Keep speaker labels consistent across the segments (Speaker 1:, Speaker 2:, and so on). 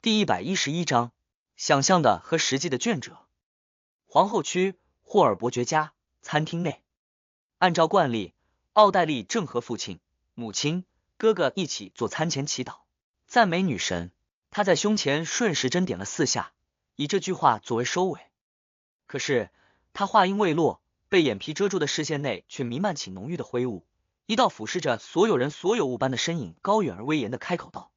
Speaker 1: 第111章，想象的和实际的卷者。皇后区霍尔伯爵家餐厅内，按照惯例，奥黛丽正和父亲、母亲、哥哥一起做餐前祈祷，赞美女神。她在胸前顺时针点了4下，以这句话作为收尾。可是她话音未落，被眼皮遮住的视线内却弥漫起浓郁的灰雾，一道俯视着所有人所有物般的身影高远而威严的开口道：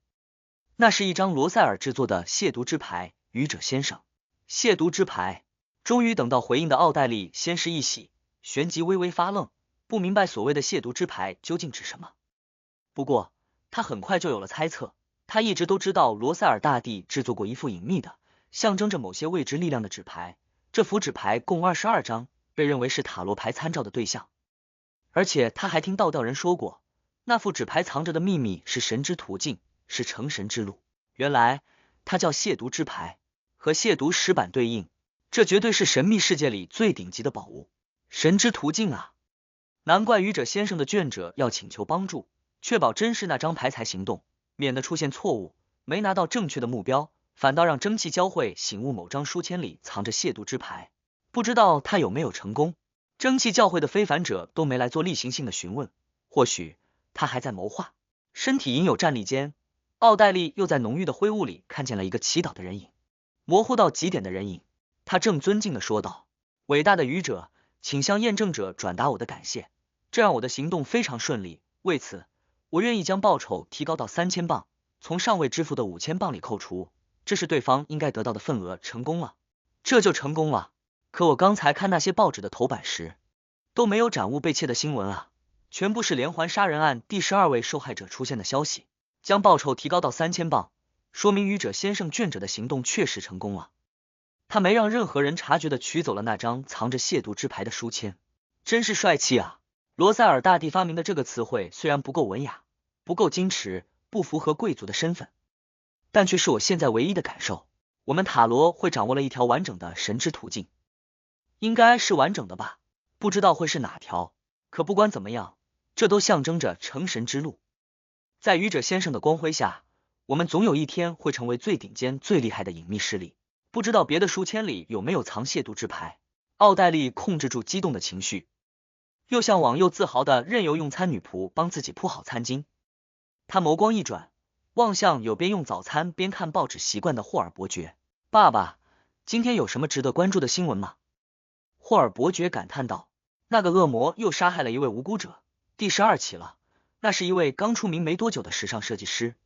Speaker 1: 那是一张罗塞尔制作的亵渎之牌，愚者先生。亵渎之牌。终于等到回应的奥黛丽先是一喜，旋即微微发愣，不明白所谓的亵渎之牌究竟指什么。不过他很快就有了猜测，他一直都知道罗塞尔大帝制作过一副隐秘的象征着某些未知力量的纸牌，这幅纸牌共22张，被认为是塔罗牌参照的对象。而且他还听道调人说过，那副纸牌藏着的秘密是神之途径，是成神之路。原来它叫亵渎之牌，和亵渎石板对应，这绝对是神秘世界里最顶级的宝物。神之途径啊！难怪愚者先生的卷者要请求帮助，确保真是那张牌才行动，免得出现错误，没拿到正确的目标，反倒让蒸汽教会醒悟某张书签里藏着亵渎之牌。不知道他有没有成功？蒸汽教会的非凡者都没来做例行性的询问，或许他还在谋划。身体隐有站立间，奥黛丽又在浓郁的灰雾里看见了一个祈祷的人影，模糊到极点的人影。他正尊敬地说道：伟大的愚者，请向验证者转达我的感谢，这让我的行动非常顺利，为此我愿意将报酬提高到3000镑，从尚未支付的5000镑里扣除，这是对方应该得到的份额。成功了，这就成功了。可我刚才看那些报纸的头版时，都没有斩物被窃的新闻啊，全部是连环杀人案第12位受害者出现的消息。将报酬提高到3000镑，说明愚者先生卷者的行动确实成功了。他没让任何人察觉的取走了那张藏着亵渎之牌的书签，真是帅气啊！罗塞尔大帝发明的这个词汇虽然不够文雅，不够矜持，不符合贵族的身份，但却是我现在唯一的感受。我们塔罗会掌握了一条完整的神之途径，应该是完整的吧，不知道会是哪条，可不管怎么样，这都象征着成神之路。在愚者先生的光辉下，我们总有一天会成为最顶尖最厉害的隐秘势力。不知道别的书签里有没有藏亵渎之牌。奥黛丽控制住激动的情绪，又像往又自豪的任由用餐女仆帮自己铺好餐巾。她眸光一转，望向有边用早餐边看报纸习惯的霍尔伯爵。爸爸，今天有什么值得关注的新闻吗？霍尔伯爵感叹道。那个恶魔又杀害了一位无辜者，第12起了。那是一位刚出名没多久的时尚设计师，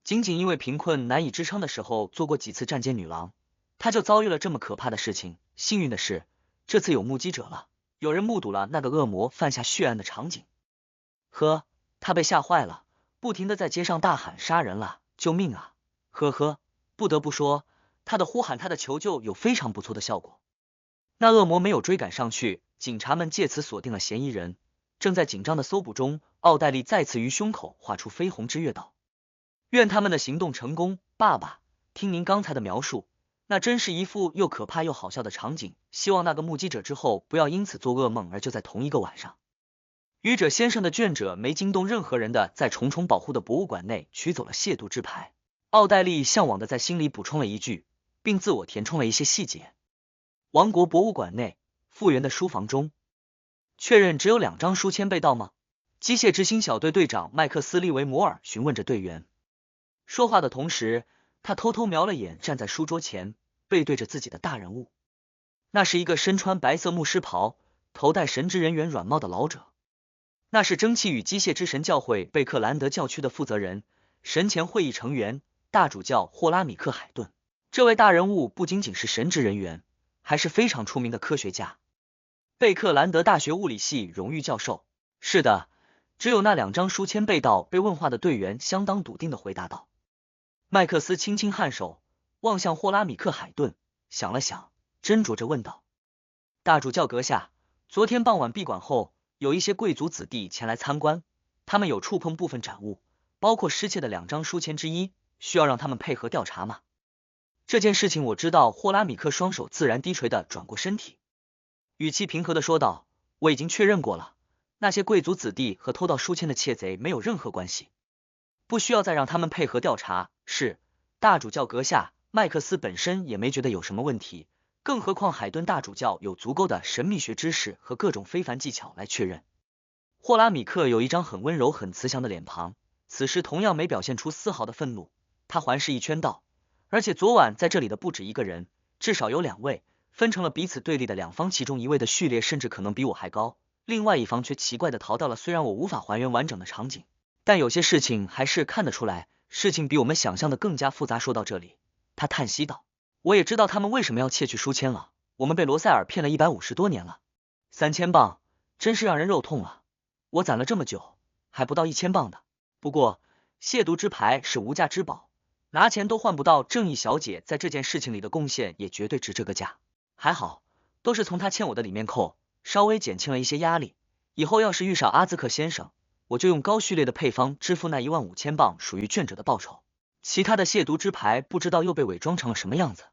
Speaker 1: 仅仅因为贫困难以支撑的时候做过几次站街女郎，他就遭遇了这么可怕的事情。幸运的是，这次有目击者了，有人目睹了那个恶魔犯下血案的场景。呵，他被吓坏了，不停地在街上大喊杀人了，救命啊！呵呵，不得不说，他的呼喊，他的求救有非常不错的效果。那恶魔没有追赶上去，警察们借此锁定了嫌疑人。正在紧张的搜捕中，奥黛丽再次于胸口画出绯红之月道：愿他们的行动成功。爸爸，听您刚才的描述，那真是一副又可怕又好笑的场景，希望那个目击者之后不要因此做噩梦，而就在同一个晚上。愚者先生的卷者没惊动任何人的在重重保护的博物馆内取走了亵渎之牌。奥黛丽向往的在心里补充了一句，并自我填充了一些细节。王国博物馆内复原的书房中，确认只有2张书签被盗吗？机械之星小队队长麦克斯·利维摩尔询问着队员。说话的同时，他偷偷瞄了眼站在书桌前背对着自己的大人物。那是一个身穿白色牧师袍，头戴神职人员软帽的老者。那是蒸汽与机械之神教会贝克兰德教区的负责人，神前会议成员，大主教霍拉米克·海顿。这位大人物不仅仅是神职人员，还是非常出名的科学家，贝克兰德大学物理系荣誉教授。是的，只有那2张书签被盗。被问话的队员相当笃定地回答道。麦克斯轻轻颔首，望向霍拉米克·海顿，想了想，斟酌着问道：大主教阁下，昨天傍晚闭馆后，有一些贵族子弟前来参观，他们有触碰部分展物，包括失窃的2张书签之一，需要让他们配合调查吗？这件事情我知道。霍拉米克双手自然低垂的转过身体，语气平和的说道：我已经确认过了，那些贵族子弟和偷盗书签的窃贼没有任何关系，不需要再让他们配合调查。是，大主教阁下麦克斯本身也没觉得有什么问题，更何况海顿大主教有足够的神秘学知识和各种非凡技巧来确认。霍拉米克有一张很温柔很慈祥的脸庞，此时同样没表现出丝毫的愤怒。他环视一圈道，而且昨晚在这里的不止一个人，至少有2位，分成了彼此对立的两方，其中一位的序列甚至可能比我还高，另外一方却奇怪的逃掉了。虽然我无法还原完整的场景，但有些事情还是看得出来，事情比我们想象的更加复杂。说到这里，他叹息道，我也知道他们为什么要窃取书签了，我们被罗塞尔骗了150多年了，3000磅，真是让人肉痛啊。我攒了这么久，还不到1000磅的。不过，亵渎之牌是无价之宝，拿钱都换不到正义小姐在这件事情里的贡献，也绝对值这个价。还好，都是从她欠我的里面扣，稍微减轻了一些压力。以后要是遇上阿兹克先生，我就用高序列的配方支付那15000磅属于卷者的报酬。其他的亵渎之牌不知道又被伪装成了什么样子。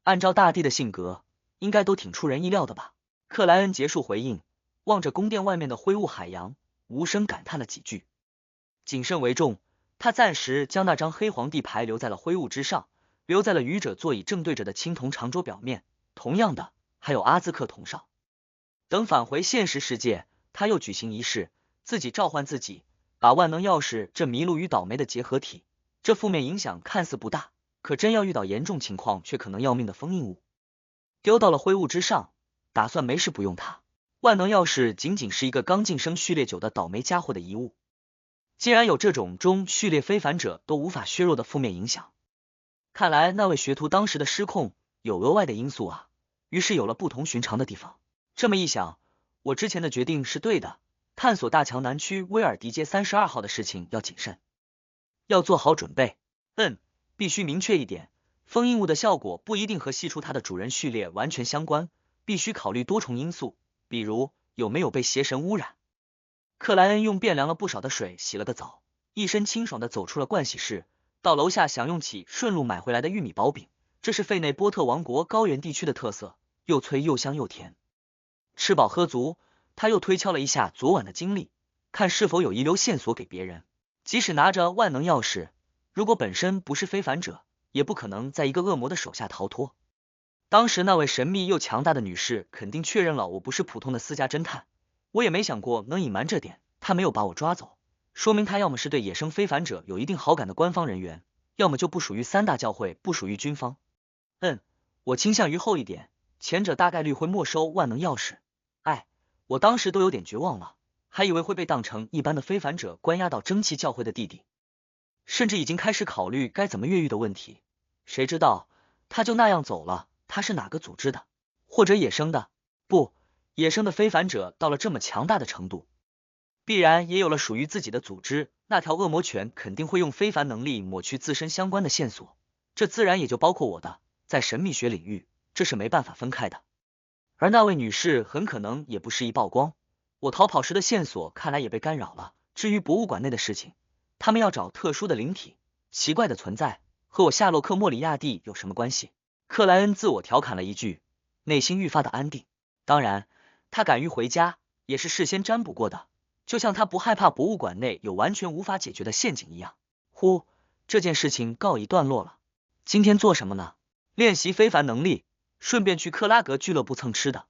Speaker 1: 按照大帝的性格，应该都挺出人意料的吧？克莱恩结束回应，望着宫殿外面的灰雾海洋，无声感叹了几句。谨慎为重，他暂时将那张黑皇帝牌留在了灰雾之上，留在了愚者座椅正对着的青铜长桌表面。同样的，还有阿兹克铜哨。等返回现实世界，他又举行仪式，自己召唤自己，把万能钥匙这麋鹿与倒霉的结合体。这负面影响看似不大，可真要遇到严重情况，却可能要命的封印物，丢到了灰雾之上，打算没事不用它。万能钥匙仅仅是一个刚晋升序列9的倒霉家伙的遗物。既然有这种中序列非凡者都无法削弱的负面影响，看来那位学徒当时的失控有额外的因素啊，于是有了不同寻常的地方。这么一想，我之前的决定是对的，探索大桥南区威尔迪街32号的事情要谨慎，要做好准备。必须明确一点，封印物的效果不一定和析出它的主人序列完全相关，必须考虑多重因素，比如有没有被邪神污染。克莱恩用变凉了不少的水洗了个澡，一身清爽的走出了盥洗室，到楼下享用起顺路买回来的玉米薄饼，这是费内波特王国高原地区的特色，又脆又香又甜。吃饱喝足，他又推敲了一下昨晚的经历，看是否有遗留线索给别人。即使拿着万能钥匙，如果本身不是非凡者，也不可能在一个恶魔的手下逃脱。当时那位神秘又强大的女士肯定确认了我不是普通的私家侦探，我也没想过能隐瞒这点，她没有把我抓走，说明她要么是对野生非凡者有一定好感的官方人员，要么就不属于三大教会，不属于军方。我倾向于后一点，前者大概率会没收万能钥匙。我当时都有点绝望了，还以为会被当成一般的非凡者关押到蒸汽教会的地底，甚至已经开始考虑该怎么越狱的问题。谁知道他就那样走了。他是哪个组织的？或者野生的？不，野生的非凡者到了这么强大的程度，必然也有了属于自己的组织。那条恶魔犬肯定会用非凡能力抹去自身相关的线索，这自然也就包括我的。在神秘学领域，这是没办法分开的。而那位女士很可能也不适宜曝光，我逃跑时的线索看来也被干扰了。至于博物馆内的事情，他们要找特殊的灵体，奇怪的存在，和我夏洛克·莫里亚蒂有什么关系？克莱恩自我调侃了一句，内心愈发的安定。当然，他敢于回家也是事先占卜过的，就像他不害怕博物馆内有完全无法解决的陷阱一样。这件事情告一段落了。今天做什么呢？练习非凡能力，顺便去克拉格俱乐部蹭吃的。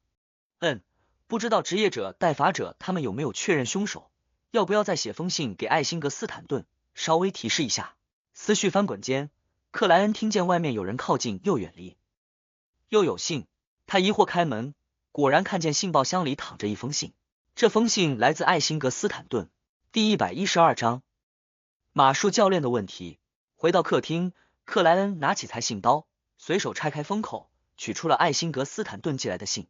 Speaker 1: 不知道职业者、代罚者他们有没有确认凶手？要不要再写封信给艾辛格斯坦顿，稍微提示一下？思绪翻滚间，克莱恩听见外面有人靠近又远离。又有信，他疑惑开门，果然看见信报箱里躺着一封信。这封信来自艾辛格斯坦顿。第112章马术教练的问题。回到客厅，克莱恩拿起裁信刀，随手拆开封口，取出了艾辛格斯坦顿寄来的信。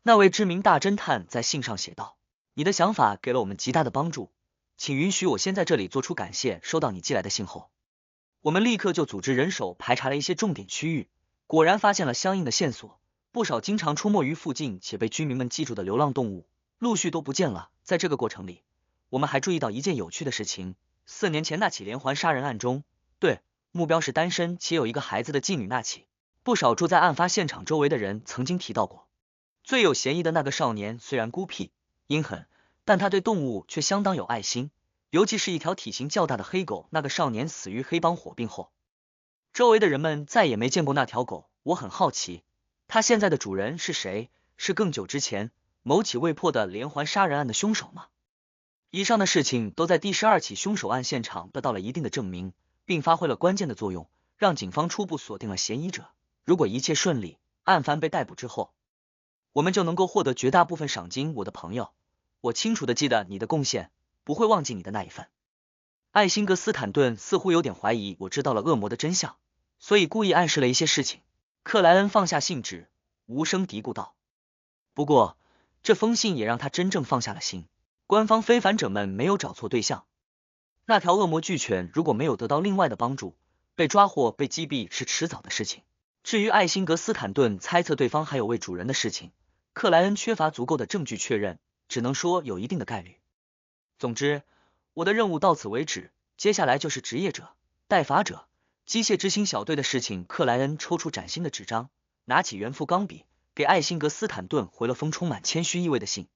Speaker 1: 那位知名大侦探在信上写道，你的想法给了我们极大的帮助，请允许我先在这里做出感谢。收到你寄来的信后，我们立刻就组织人手排查了一些重点区域，果然发现了相应的线索，不少经常出没于附近且被居民们记住的流浪动物陆续都不见了。在这个过程里，我们还注意到一件有趣的事情，4年前那起连环杀人案中，目标是单身且有一个孩子的妓女纳奇，不少住在案发现场周围的人曾经提到过。最有嫌疑的那个少年虽然孤僻阴狠，但他对动物却相当有爱心，尤其是一条体型较大的黑狗。那个少年死于黑帮火并后，周围的人们再也没见过那条狗，我很好奇，它现在的主人是谁？是更久之前某起未破的连环杀人案的凶手吗？以上的事情都在第12起凶手案现场得到了一定的证明，并发挥了关键的作用，让警方初步锁定了嫌疑者。如果一切顺利，案犯被逮捕之后，我们就能够获得绝大部分赏金。我的朋友，我清楚的记得你的贡献，不会忘记你的那一份。艾辛格斯坦顿似乎有点怀疑我知道了恶魔的真相，所以故意暗示了一些事情。克莱恩放下信纸，无声嘀咕道。不过，这封信也让他真正放下了心。官方非凡者们没有找错对象，那条恶魔巨犬如果没有得到另外的帮助，被抓或被击毙是迟早的事情。至于艾辛格斯坦顿猜测对方还有位主人的事情，克莱恩缺乏足够的证据确认，只能说有一定的概率。总之，我的任务到此为止，接下来就是职业者、代罚者、机械执行小队的事情。克莱恩抽出崭新的纸张，拿起原副钢笔，给艾辛格斯坦顿回了封充满谦虚意味的信，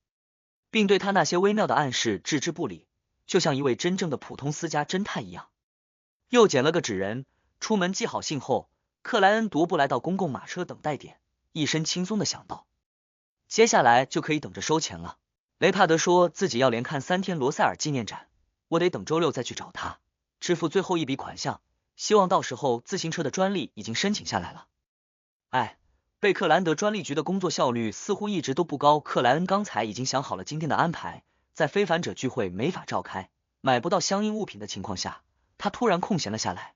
Speaker 1: 并对他那些微妙的暗示置之不理，就像一位真正的普通私家侦探一样。又捡了个纸人，出门寄好信后，克莱恩踱步来到公共马车等待点，一身轻松的想到，接下来就可以等着收钱了。雷帕德说自己要连看3天罗塞尔纪念展，我得等周六再去找他，支付最后一笔款项，希望到时候自行车的专利已经申请下来了。贝克兰德专利局的工作效率似乎一直都不高。克莱恩刚才已经想好了今天的安排，在非凡者聚会没法召开，买不到相应物品的情况下，他突然空闲了下来，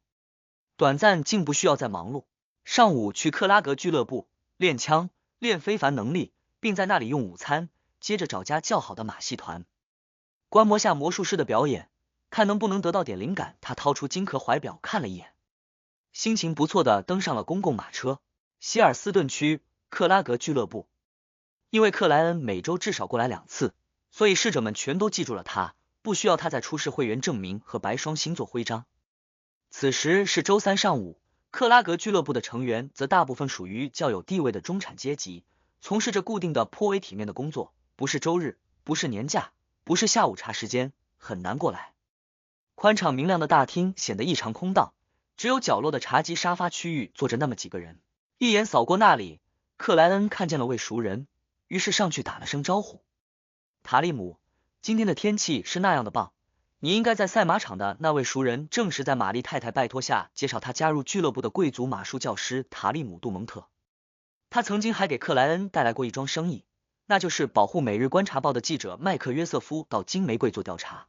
Speaker 1: 短暂竟不需要再忙碌。上午去克拉格俱乐部练枪，练非凡能力，并在那里用午餐，接着找家较好的马戏团，观摩下魔术师的表演，看能不能得到点灵感。他掏出金壳怀表看了一眼，心情不错的登上了公共马车。希尔斯顿区克拉格俱乐部，因为克莱恩每周至少过来2次，所以侍者们全都记住了他，不需要他再出示会员证明和白双星座徽章。此时是周3上午，克拉格俱乐部的成员则大部分属于较有地位的中产阶级，从事着固定的颇为体面的工作，不是周日，不是年假，不是下午茶时间，很难过来。宽敞明亮的大厅显得异常空荡，只有角落的茶几沙发区域坐着那么几个人。一眼扫过那里，克莱恩看见了位熟人，于是上去打了声招呼。塔利姆，今天的天气是那样的棒，你应该在赛马场的。那位熟人正是在玛丽太太拜托下介绍他加入俱乐部的贵族马术教师塔利姆·杜蒙特。他曾经还给克莱恩带来过一桩生意，那就是保护每日观察报的记者麦克约瑟夫到金玫瑰做调查。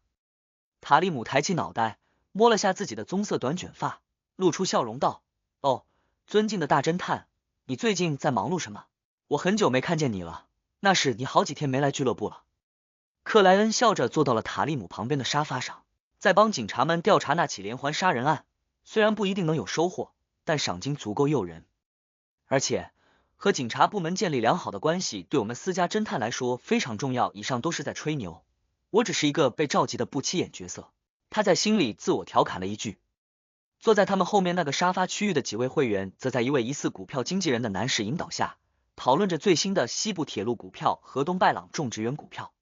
Speaker 1: 塔利姆抬起脑袋，摸了下自己的棕色短卷发，露出笑容道：哦，尊敬的大侦探，你最近在忙碌什么？我很久没看见你了，那是你好几天没来俱乐部了。克莱恩笑着坐到了塔利姆旁边的沙发上，在帮警察们调查那起连环杀人案，虽然不一定能有收获，但赏金足够诱人。而且，和警察部门建立良好的关系对我们私家侦探来说非常重要。以上都是在吹牛，我只是一个被召集的不起眼角色。他在心里自我调侃了一句。坐在他们后面那个沙发区域的几位会员，则在一位疑似股票经纪人的男士引导下，讨论着最新的西部铁路股票和东拜朗种植园股票。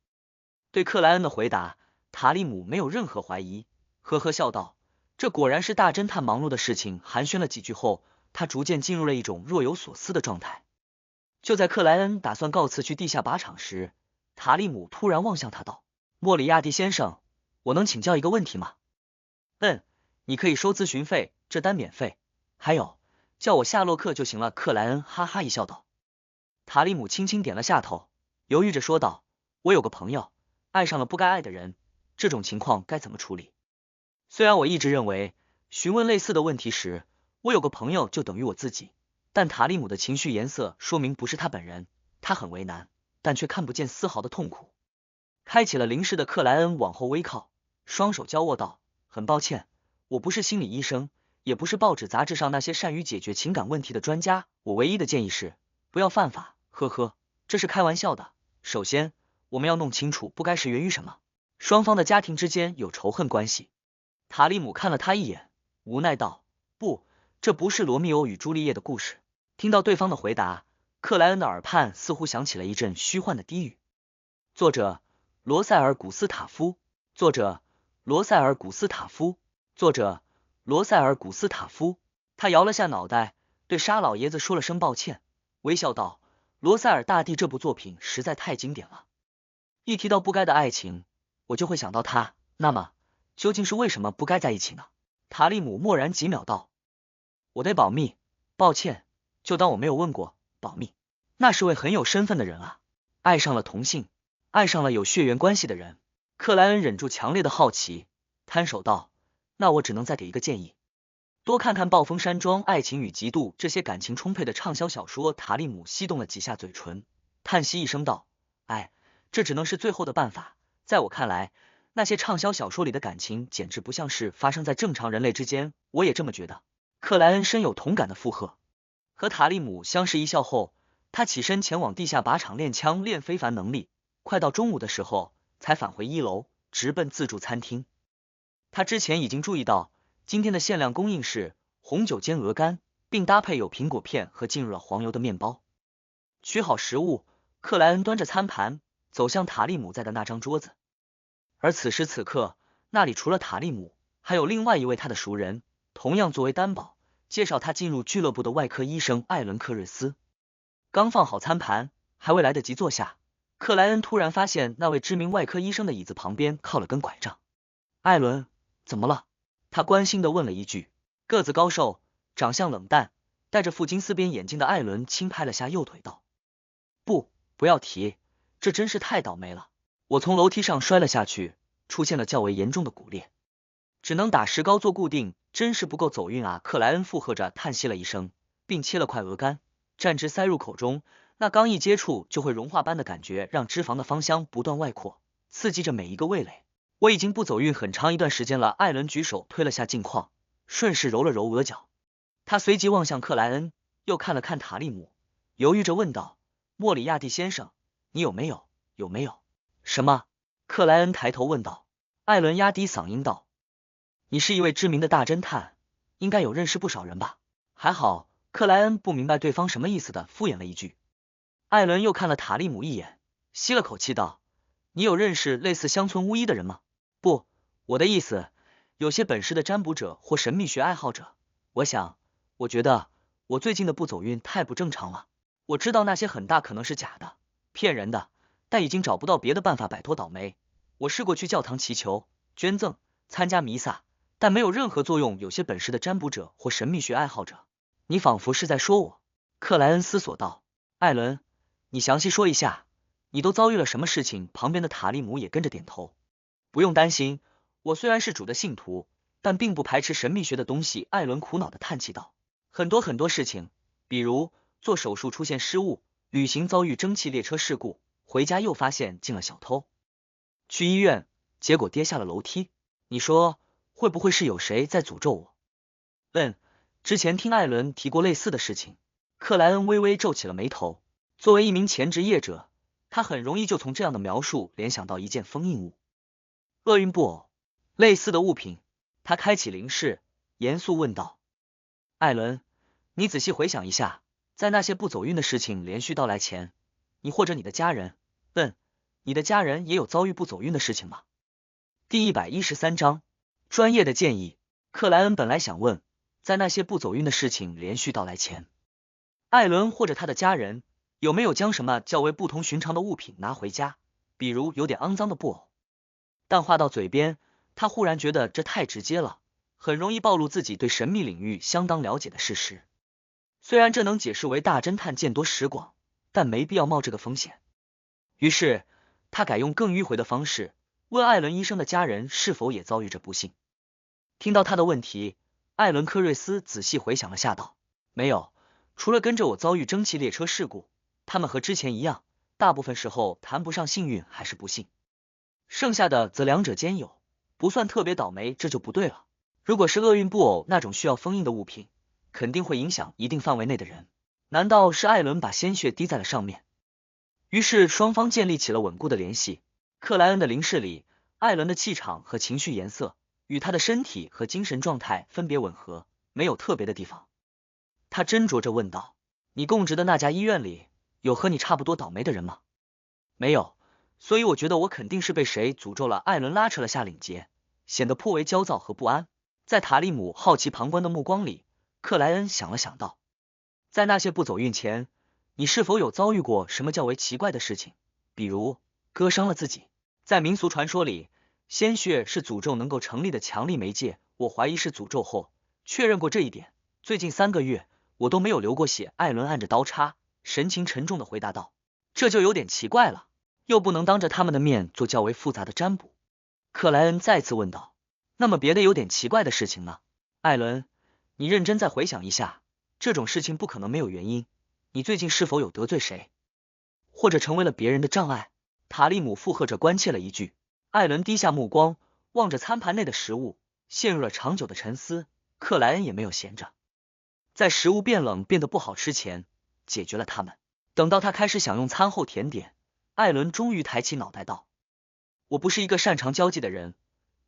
Speaker 1: 对克莱恩的回答，塔利姆没有任何怀疑，呵呵笑道：这果然是大侦探忙碌的事情。寒暄了几句后，他逐渐进入了一种若有所思的状态。就在克莱恩打算告辞去地下靶场时，塔利姆突然望向他道：莫里亚蒂先生，我能请教一个问题吗？你可以收咨询费，这单免费。还有，叫我夏洛克就行了。克莱恩哈哈一笑道。塔利姆轻轻点了下头，犹豫着说道：我有个朋友爱上了不该爱的人，这种情况该怎么处理？虽然我一直认为询问类似的问题时，我有个朋友就等于我自己，但塔利姆的情绪颜色说明不是他本人。他很为难，但却看不见丝毫的痛苦。开启了灵视的克莱恩往后微靠，双手交握道：很抱歉，我不是心理医生，也不是报纸杂志上那些善于解决情感问题的专家，我唯一的建议是不要犯法，呵呵，这是开玩笑的。首先，我们要弄清楚不该是源于什么，双方的家庭之间有仇恨关系。塔利姆看了他一眼，无奈道：不，这不是罗密欧与朱丽叶的故事。听到对方的回答，克莱恩的耳畔似乎响起了一阵虚幻的低语。作者罗塞尔·古斯塔夫，作者罗塞尔·古斯塔夫，作者罗塞尔·古斯塔夫。他摇了下脑袋，对沙老爷子说了声抱歉，微笑道：“罗塞尔大帝这部作品实在太经典了，一提到不该的爱情，我就会想到他。那么，究竟是为什么不该在一起呢？”塔利姆默然几秒道：“我得保密，抱歉，就当我没有问过。保密，那是位很有身份的人啊，爱上了同性，爱上了有血缘关系的人。”克莱恩忍住强烈的好奇，摊手道：“那我只能再给一个建议。多看看《暴风山庄爱情与嫉妒》这些感情充沛的畅销小说。”塔利姆翕动了几下嘴唇，叹息一声道：“哎，这只能是最后的办法。在我看来，那些畅销小说里的感情简直不像是发生在正常人类之间。”我也这么觉得。克莱恩深有同感的附和。和塔利姆相视一笑后，他起身前往地下靶场练枪练非凡能力。快到中午的时候，才返回1楼，直奔自助餐厅。他之前已经注意到，今天的限量供应是红酒煎鹅肝，并搭配有苹果片和浸入了黄油的面包。取好食物，克莱恩端着餐盘走向塔利姆在的那张桌子。而此时此刻，那里除了塔利姆，还有另外一位他的熟人，同样作为担保介绍他进入俱乐部的外科医生艾伦·克瑞斯。刚放好餐盘，还未来得及坐下，克莱恩突然发现那位知名外科医生的椅子旁边靠了根拐杖。艾伦，怎么了？他关心地问了一句。个子高瘦，长相冷淡，戴着副金丝边眼镜的艾伦轻拍了下右腿道：“不要提，这真是太倒霉了。我从楼梯上摔了下去，出现了较为严重的骨裂，只能打石膏做固定，真是不够走运啊。”克莱恩附和着叹息了一声，并切了块鹅肝，蘸汁塞入口中。那刚一接触就会融化般的感觉，让脂肪的芳香不断外扩，刺激着每一个味蕾。我已经不走运很长一段时间了。艾伦举手推了下镜框，顺势揉了揉额角。他随即望向克莱恩，又看了看塔利姆，犹豫着问道：“莫里亚蒂先生，你有没有？什么？”克莱恩抬头问道。艾伦压低嗓音道：“你是一位知名的大侦探，应该有认识不少人吧？”还好。克莱恩不明白对方什么意思的敷衍了一句。艾伦又看了塔利姆一眼，吸了口气道：“你有认识类似乡村巫医的人吗？”“不，我的意思，有些本事的占卜者或神秘学爱好者。我觉得我最近的不走运太不正常了。我知道那些很大可能是假的，骗人的，但已经找不到别的办法摆脱倒霉。我试过去教堂祈求、捐赠、参加弥撒，但没有任何作用。有些本事的占卜者或神秘学爱好者。”“你仿佛是在说我。”克莱恩思索道。“艾伦，你详细说一下，你都遭遇了什么事情？”旁边的塔利姆也跟着点头。“不用担心，我虽然是主的信徒，但并不排斥神秘学的东西。”艾伦苦恼的叹气道。“很多事情，比如做手术出现失误，旅行遭遇蒸汽列车事故，回家又发现进了小偷，去医院，结果跌下了楼梯。你说会不会是有谁在诅咒我？”“之前听艾伦提过类似的事情。”克莱恩微微皱起了眉头。作为一名前职业者，他很容易就从这样的描述联想到一件封印物。厄运布偶，类似的物品。他开启灵视，严肃问道：“艾伦，你仔细回想一下，在那些不走运的事情连续到来前，你或者你的家人，你的家人也有遭遇不走运的事情吗？”第113章，专业的建议。克莱恩本来想问，在那些不走运的事情连续到来前，艾伦或者他的家人有没有将什么较为不同寻常的物品拿回家，比如有点肮脏的布偶，但话到嘴边，他忽然觉得这太直接了，很容易暴露自己对神秘领域相当了解的事实。虽然这能解释为大侦探见多识广，但没必要冒这个风险。于是他改用更迂回的方式问艾伦医生的家人是否也遭遇着不幸。听到他的问题，艾伦·科瑞斯仔细回想了下道：“没有，除了跟着我遭遇蒸汽列车事故，他们和之前一样，大部分时候谈不上幸运还是不幸，剩下的则两者兼有，不算特别倒霉。”“这就不对了，如果是厄运布偶那种需要封印的物品，肯定会影响一定范围内的人。难道是艾伦把鲜血滴在了上面？”于是双方建立起了稳固的联系。克莱恩的灵视里，艾伦的气场和情绪颜色与他的身体和精神状态分别吻合，没有特别的地方。他斟酌着问道：“你供职的那家医院里有和你差不多倒霉的人吗？”“没有，所以我觉得我肯定是被谁诅咒了。”艾伦拉扯了下领结，显得颇为焦躁和不安。在塔利姆好奇旁观的目光里，克莱恩想了想道，在那些不走运前，你是否有遭遇过什么较为奇怪的事情？比如割伤了自己？在民俗传说里，鲜血是诅咒能够成立的强力媒介，我怀疑是诅咒后确认过这一点。最近3个月我都没有流过血。艾伦按着刀叉，神情沉重的回答道，这就有点奇怪了，又不能当着他们的面做较为复杂的占卜。克莱恩再次问道，那么别的有点奇怪的事情呢？艾伦，你认真再回想一下，这种事情不可能没有原因。你最近是否有得罪谁，或者成为了别人的障碍？塔利姆附和着关切了一句。艾伦低下目光，望着餐盘内的食物，陷入了长久的沉思。克莱恩也没有闲着，在食物变冷变得不好吃前，解决了它们。等到他开始享用餐后甜点，艾伦终于抬起脑袋道，我不是一个擅长交际的人，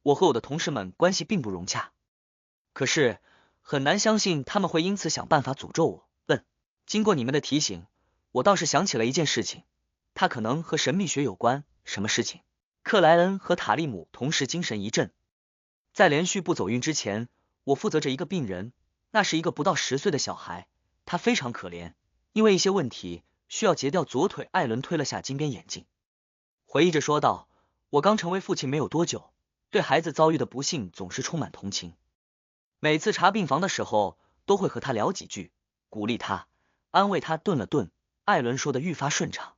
Speaker 1: 我和我的同事们关系并不融洽，可是很难相信他们会因此想办法诅咒我。经过你们的提醒，我倒是想起了一件事情，它可能和神秘学有关。什么事情？克莱恩和塔利姆同时精神一振。在连续不走运之前，我负责着一个病人，那是一个不到10岁的小孩，他非常可怜，因为一些问题需要截掉左腿。艾伦推了下金边眼镜，回忆着说道，我刚成为父亲没有多久，对孩子遭遇的不幸总是充满同情，每次查病房的时候都会和他聊几句，鼓励他，安慰他。顿了顿，艾伦说的愈发顺畅。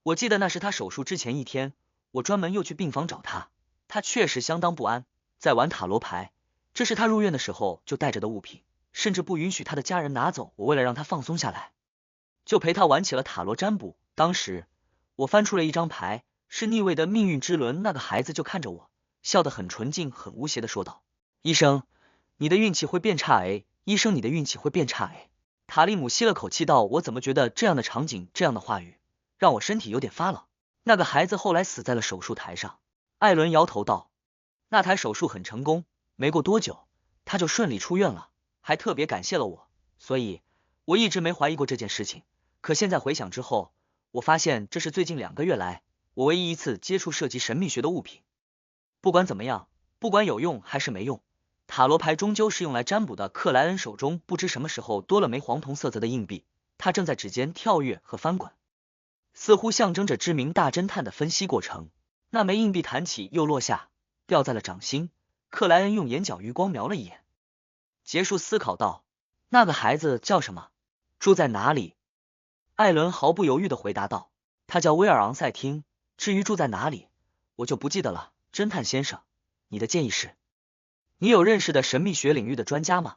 Speaker 1: 我记得那是他手术之前一天，我专门又去病房找他，他确实相当不安，在玩塔罗牌，这是他入院的时候就带着的物品，甚至不允许他的家人拿走。我为了让他放松下来，就陪他玩起了塔罗占卜。当时我翻出了一张牌，是逆位的命运之轮。那个孩子就看着我，笑得很纯净很无邪的说道，医生，你的运气会变差医生，你的运气会变差塔利姆吸了口气道，我怎么觉得这样的场景，这样的话语让我身体有点发冷。那个孩子后来死在了手术台上。艾伦摇头道，那台手术很成功，没过多久他就顺利出院了，还特别感谢了我，所以我一直没怀疑过这件事情。可现在回想之后，我发现这是最近2个月来我唯一一次接触涉及神秘学的物品。不管怎么样，不管有用还是没用，塔罗牌终究是用来占卜的。克莱恩手中不知什么时候多了枚黄铜色泽的硬币，他正在指尖跳跃和翻滚，似乎象征着知名大侦探的分析过程。那枚硬币弹起又落下，掉在了掌心。克莱恩用眼角余光瞄了一眼，结束思考道，那个孩子叫什么？住在哪里？艾伦毫不犹豫地回答道，他叫威尔昂塞汀，至于住在哪里，我就不记得了。侦探先生，你的建议是？你有认识的神秘学领域的专家吗？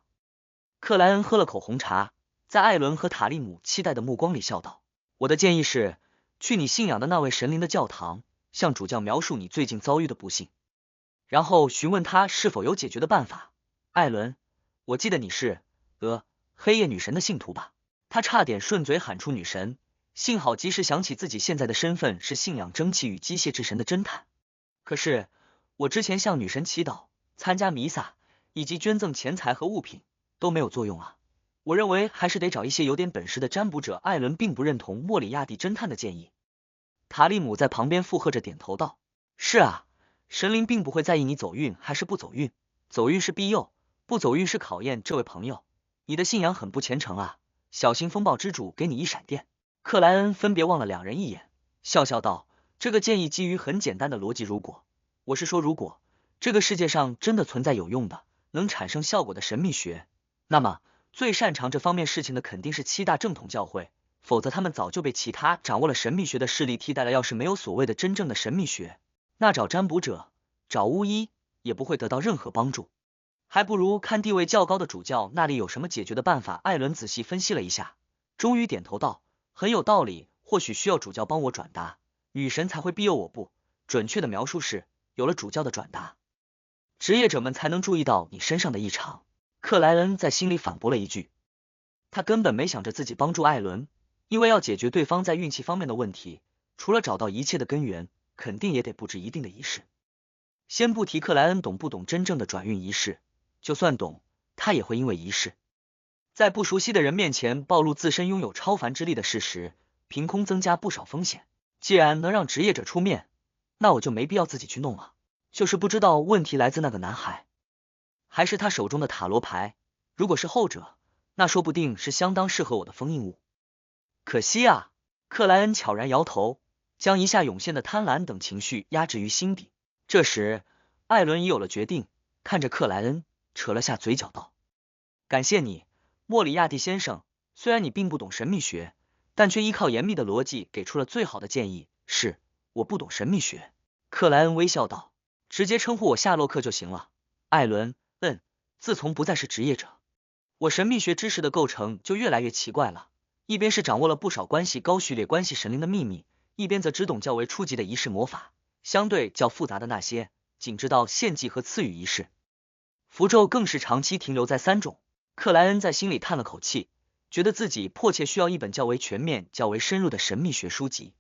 Speaker 1: 克莱恩喝了口红茶，在艾伦和塔利姆期待的目光里笑道，我的建议是，去你信仰的那位神灵的教堂，向主教描述你最近遭遇的不幸，然后询问他是否有解决的办法。艾伦，我记得你是黑夜女神的信徒吧？他差点顺嘴喊出女神，幸好及时想起自己现在的身份是信仰蒸汽与机械之神的侦探。可是我之前向女神祈祷、参加弥撒以及捐赠钱财和物品都没有作用啊，我认为还是得找一些有点本事的占卜者。艾伦并不认同莫里亚蒂侦探的建议。塔利姆在旁边附和着点头道，是啊，神灵并不会在意你走运还是不走运，走运是庇佑，不走运是考验。这位朋友，你的信仰很不虔诚啊，小心风暴之主给你一闪电。克莱恩分别望了2人一眼，笑笑道，这个建议基于很简单的逻辑，如果这个世界上真的存在有用的能产生效果的神秘学，那么最擅长这方面事情的肯定是7大正统教会，否则他们早就被其他掌握了神秘学的势力替代了。要是没有所谓的真正的神秘学，那找占卜者、找巫医也不会得到任何帮助，还不如看地位较高的主教那里有什么解决的办法。艾伦仔细分析了一下，终于点头道，很有道理，或许需要主教帮我转达，女神才会庇佑我。不，准确的描述是，有了主教的转达，职业者们才能注意到你身上的异常。克莱恩在心里反驳了一句，他根本没想着自己帮助艾伦，因为要解决对方在运气方面的问题，除了找到一切的根源，肯定也得布置一定的仪式。先不提克莱恩懂不懂真正的转运仪式，就算懂，他也会因为仪式在不熟悉的人面前暴露自身拥有超凡之力的事实，凭空增加不少风险。既然能让职业者出面，那我就没必要自己去弄了。就是不知道问题来自那个男孩，还是他手中的塔罗牌。如果是后者，那说不定是相当适合我的封印物。可惜啊，克莱恩悄然摇头，将一下涌现的贪婪等情绪压制于心底。这时，艾伦已有了决定，看着克莱恩，扯了下嘴角道：“感谢你，莫里亚蒂先生。虽然你并不懂神秘学，但却依靠严密的逻辑给出了最好的建议。是，我不懂神秘学。”克莱恩微笑道：“直接称呼我夏洛克就行了。”艾伦，自从不再是职业者，我神秘学知识的构成就越来越奇怪了。一边是掌握了不少关系高序列关系神灵的秘密，一边则只懂较为初级的仪式魔法，相对较复杂的那些，仅知道献祭和赐予仪式。符咒更是长期停留在3种。克莱恩在心里叹了口气，觉得自己迫切需要一本较为全面、较为深入的神秘学书籍。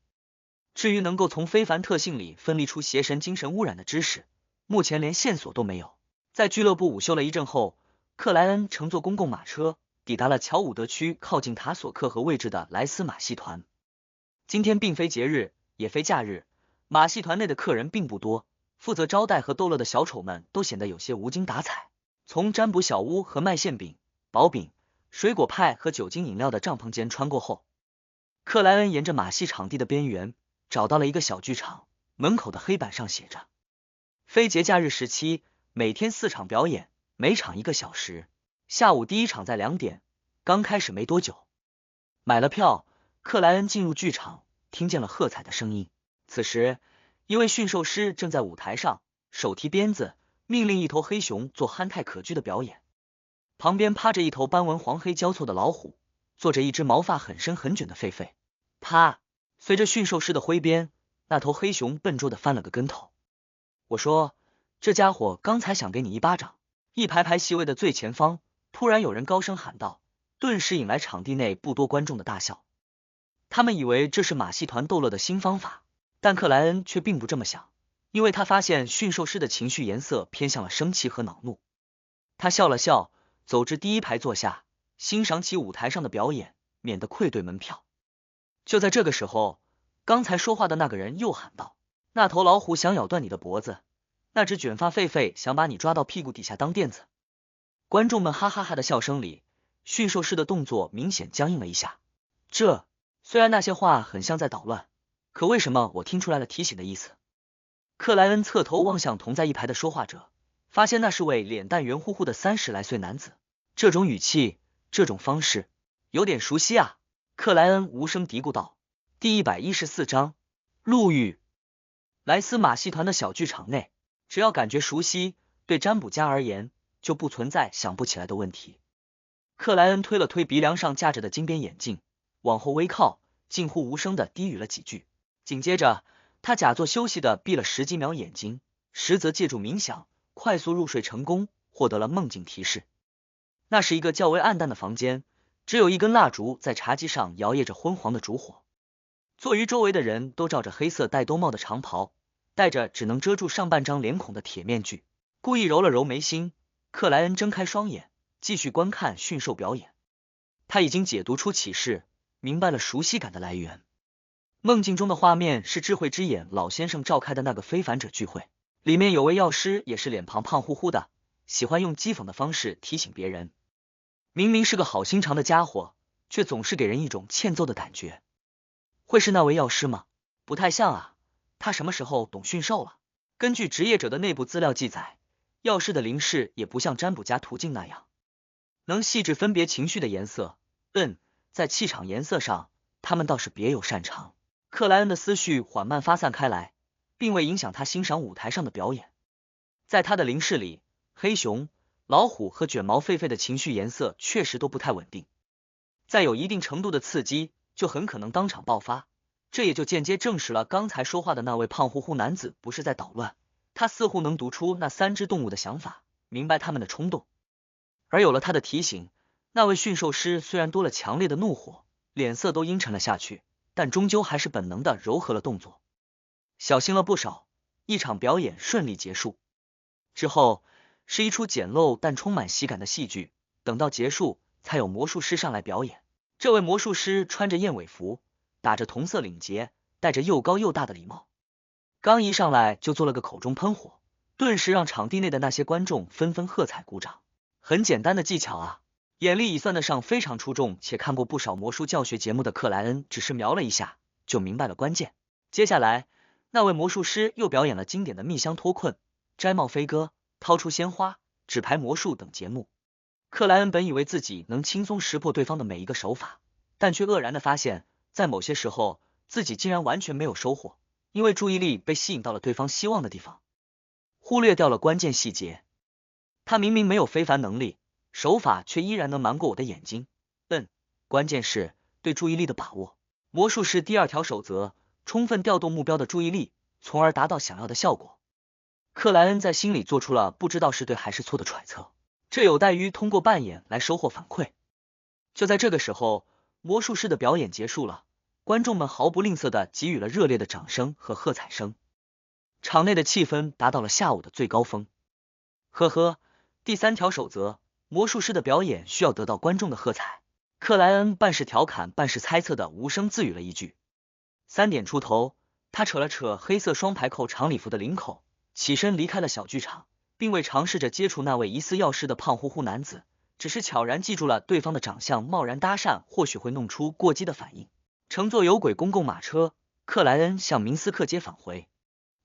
Speaker 1: 至于能够从非凡特性里分离出邪神精神污染的知识，目前连线索都没有。在俱乐部午休了一阵后，克莱恩乘坐公共马车抵达了乔伍德区靠近塔索克河位置的莱斯马戏团。今天并非节日，也非假日，马戏团内的客人并不多，负责招待和逗乐的小丑们都显得有些无精打采。从占卜小屋和卖馅饼、薄饼、水果派和酒精饮料的帐篷间穿过后，克莱恩沿着马戏场地的边缘找到了一个小剧场，门口的黑板上写着：非节假日时期，每天4场表演，每场1个小时。下午第1场在2点，刚开始没多久。买了票，克莱恩进入剧场，听见了喝彩的声音。此时，一位驯兽师正在舞台上手提鞭子，命令一头黑熊做憨态可掬的表演。旁边趴着一头斑纹黄黑交错的老虎，坐着一只毛发很深很卷的狒狒。啪！随着驯兽师的挥鞭，那头黑熊笨拙的翻了个跟头。我说，这家伙刚才想给你一巴掌。一排排席位的最前方，突然有人高声喊道，顿时引来场地内不多观众的大笑。他们以为这是马戏团逗乐的新方法，但克莱恩却并不这么想，因为他发现驯兽师的情绪颜色偏向了生气和恼怒。他笑了笑，走至第1排坐下，欣赏起舞台上的表演，免得愧对门票。就在这个时候，刚才说话的那个人又喊道，那头老虎想咬断你的脖子，那只卷发狒狒想把你抓到屁股底下当垫子。观众们哈哈哈的笑声里，驯兽师的动作明显僵硬了一下。虽然那些话很像在捣乱，可为什么我听出来了提醒的意思？克莱恩侧头望向同在一排的说话者，发现那是位脸蛋圆乎乎的30来岁男子。这种语气，这种方式，有点熟悉啊。克莱恩无声嘀咕道。第114章，路遇。莱斯马戏团的小剧场内，只要感觉熟悉，对占卜家而言就不存在想不起来的问题。克莱恩推了推鼻梁上架着的金边眼镜，往后微靠，近乎无声的低语了几句。紧接着，他假作休息的闭了10几秒眼睛，实则借助冥想快速入睡成功，获得了梦境提示。那是一个较为暗淡的房间，只有一根蜡烛在茶几上摇曳着昏黄的烛火。座于周围的人都罩着黑色带兜帽的长袍，戴着只能遮住上半张脸孔的铁面具。故意揉了揉眉心，克莱恩睁开双眼，继续观看驯兽表演。他已经解读出启示，明白了熟悉感的来源。梦境中的画面是智慧之眼老先生召开的那个非凡者聚会，里面有位药师，也是脸庞胖乎乎的，喜欢用讥讽的方式提醒别人。明明是个好心肠的家伙，却总是给人一种欠揍的感觉。会是那位药师吗？不太像啊，他什么时候懂驯兽了？根据职业者的内部资料记载，药师的灵视也不像占卜家途径那样能细致分别情绪的颜色。在气场颜色上，他们倒是别有擅长。克莱恩的思绪缓慢发散开来，并未影响他欣赏舞台上的表演。在他的灵视里，黑熊、老虎和卷毛狒狒的情绪颜色确实都不太稳定，再有一定程度的刺激，就很可能当场爆发。这也就间接证实了刚才说话的那位胖乎乎男子不是在捣乱，他似乎能读出那3只动物的想法，明白他们的冲动。而有了他的提醒，那位驯兽师虽然多了强烈的怒火，脸色都阴沉了下去，但终究还是本能的柔和了动作，小心了不少。一场表演顺利结束之后，是一出简陋但充满喜感的戏剧。等到结束，才有魔术师上来表演。这位魔术师穿着燕尾服，打着同色领结，戴着又高又大的礼帽，刚一上来就做了个口中喷火，顿时让场地内的那些观众纷纷喝彩鼓掌。很简单的技巧啊，眼力已算得上非常出众且看过不少魔术教学节目的克莱恩，只是瞄了一下就明白了关键。接下来，那位魔术师又表演了经典的蜜香脱困、摘帽飞鸽、掏出鲜花、纸牌魔术等节目。克莱恩本以为自己能轻松识破对方的每一个手法，但却愕然的发现，在某些时候，自己竟然完全没有收获，因为注意力被吸引到了对方希望的地方，忽略掉了关键细节。他明明没有非凡能力，手法却依然能瞒过我的眼睛。关键是对注意力的把握。魔术师第2条守则：充分调动目标的注意力，从而达到想要的效果。克莱恩在心里做出了不知道是对还是错的揣测，这有待于通过扮演来收获反馈。就在这个时候，魔术师的表演结束了，观众们毫不吝啬地给予了热烈的掌声和喝彩声，场内的气氛达到了下午的最高峰。呵呵，第3条守则：魔术师的表演需要得到观众的喝彩。克莱恩半是调侃半是猜测的无声自语了一句。3点出头，他扯了扯黑色双排扣长礼服的领口，起身离开了小剧场，并未尝试着接触那位疑似药师的胖乎乎男子，只是悄然记住了对方的长相，贸然搭讪或许会弄出过激的反应。乘坐有轨公共马车，克莱恩向明斯克街返回。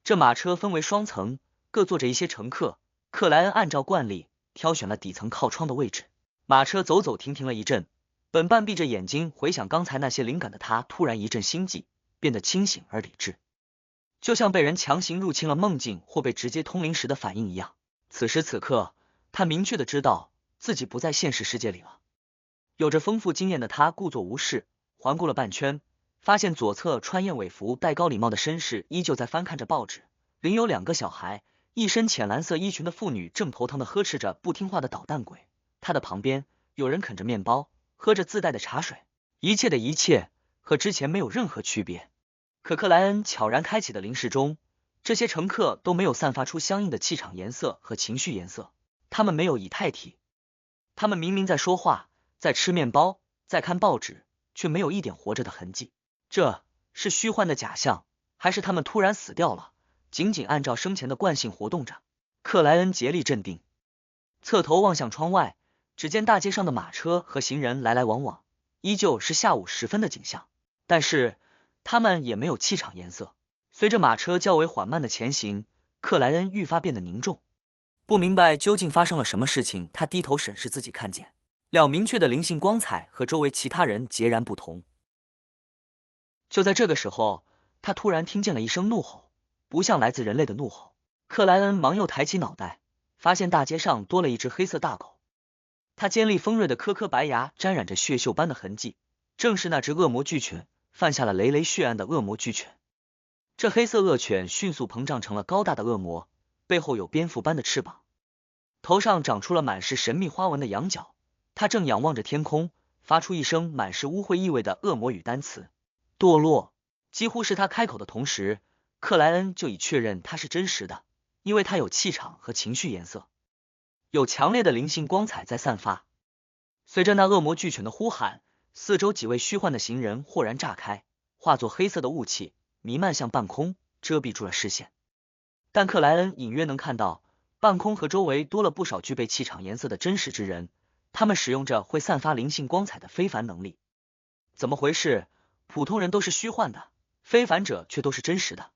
Speaker 1: 这马车分为双层，各坐着一些乘客。克莱恩按照惯例挑选了底层靠窗的位置。马车走走停停了一阵，本半闭着眼睛回想刚才那些灵感的他，突然一阵心悸，变得清醒而理智，就像被人强行入侵了梦境或被直接通灵时的反应一样。此时此刻，他明确的知道自己不在现实世界里了。有着丰富经验的他故作无事，环顾了半圈，发现左侧穿燕尾服戴高礼帽的绅士依旧在翻看着报纸，邻有2个小孩，一身浅蓝色衣裙的妇女正头疼的呵斥着不听话的捣蛋鬼。他的旁边有人啃着面包，喝着自带的茶水，一切的一切和之前没有任何区别。可克莱恩悄然开启的灵视中，这些乘客都没有散发出相应的气场颜色和情绪颜色，他们没有以太体，他们明明在说话，在吃面包，在看报纸，却没有一点活着的痕迹。这是虚幻的假象，还是他们突然死掉了，仅仅按照生前的惯性活动着？克莱恩竭力镇定，侧头望向窗外，只见大街上的马车和行人来来往往，依旧是下午时分的景象，但是他们也没有气场颜色。随着马车较为缓慢的前行，克莱恩愈发变得凝重，不明白究竟发生了什么事情。他低头审视自己，看见了明确的灵性光彩和周围其他人截然不同。就在这个时候，他突然听见了一声怒吼，不像来自人类的怒吼。克莱恩忙又抬起脑袋，发现大街上多了一只黑色大狗，它尖利锋锐的颗颗白牙沾染着血锈般的痕迹，正是那只恶魔巨犬，犯下了累累血案的恶魔巨犬。这黑色恶犬迅速膨胀成了高大的恶魔，背后有蝙蝠般的翅膀，头上长出了满是神秘花纹的羊角。它正仰望着天空，发出一声满是污秽意味的恶魔语单词。堕落。几乎是他开口的同时，克莱恩就已确认它是真实的，因为它有气场和情绪颜色，有强烈的灵性光彩在散发。随着那恶魔巨犬的呼喊，四周几位虚幻的行人豁然炸开，化作黑色的雾气弥漫向半空，遮蔽住了视线。但克莱恩隐约能看到，半空和周围多了不少具备气场颜色的真实之人，他们使用着会散发灵性光彩的非凡能力。怎么回事？普通人都是虚幻的，非凡者却都是真实的。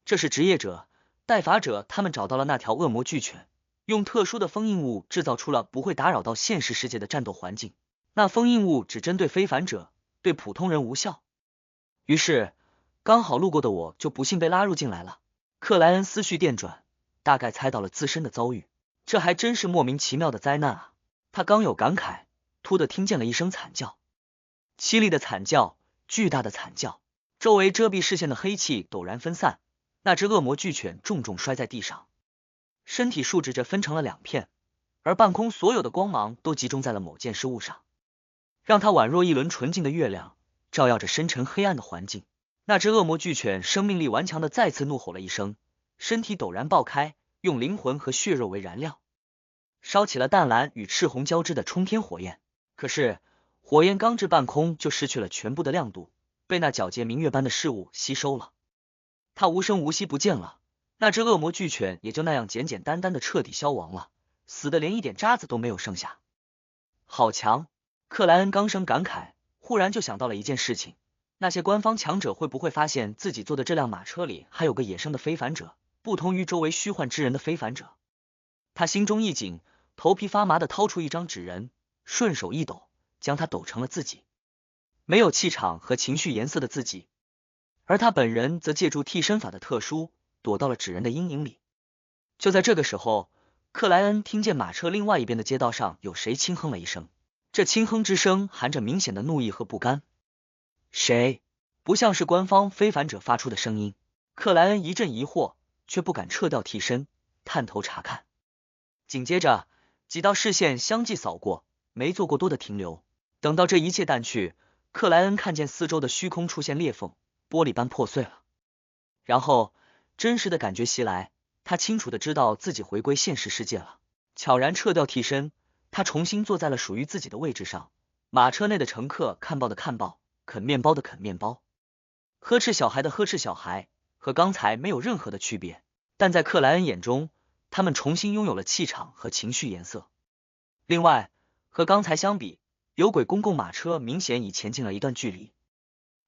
Speaker 1: 这是职业者、代法者，他们找到了那条恶魔巨犬，用特殊的封印物制造出了不会打扰到现实世界的战斗环境。那封印物只针对非凡者，对普通人无效。于是刚好路过的我就不幸被拉入进来了。克莱恩思绪电转，大概猜到了自身的遭遇，这还真是莫名其妙的灾难啊！他刚有感慨，突地听见了一声惨叫，凄厉的惨叫，巨大的惨叫，周围遮蔽视线的黑气陡然分散，那只恶魔巨犬重重摔在地上，身体竖直着分成了2片，而半空所有的光芒都集中在了某件事物上，让它宛若一轮纯净的月亮，照耀着深沉黑暗的环境。那只恶魔巨犬生命力顽强的再次怒吼了一声，身体陡然爆开，用灵魂和血肉为燃料，烧起了淡蓝与赤红交织的冲天火焰。可是火焰刚至半空就失去了全部的亮度，被那皎洁明月般的事物吸收了，它无声无息不见了。那只恶魔巨犬也就那样简简单单的彻底消亡了，死的连一点渣子都没有剩下。好强！克莱恩刚生感慨，忽然就想到了一件事情，那些官方强者会不会发现自己坐的这辆马车里还有个野生的非凡者，不同于周围虚幻之人的非凡者？他心中一紧，头皮发麻的掏出一张纸人，顺手一抖，将它抖成了自己，没有气场和情绪颜色的自己，而他本人则借助替身法的特殊，躲到了纸人的阴影里。就在这个时候，克莱恩听见马车另外一边的街道上有谁轻哼了一声，这轻哼之声含着明显的怒意和不甘。谁？不像是官方非凡者发出的声音。克莱恩一阵疑惑，却不敢撤掉替身，探头查看。紧接着，几道视线相继扫过，没做过多的停留。等到这一切淡去，克莱恩看见四周的虚空出现裂缝，玻璃般破碎了。然后，真实的感觉袭来，他清楚的知道自己回归现实世界了。悄然撤掉替身，他重新坐在了属于自己的位置上。马车内的乘客看报的看报，啃面包的啃面包，呵斥小孩的呵斥小孩，和刚才没有任何的区别。但在克莱恩眼中，他们重新拥有了气场和情绪颜色。另外，和刚才相比，有轨公共马车明显已前进了一段距离。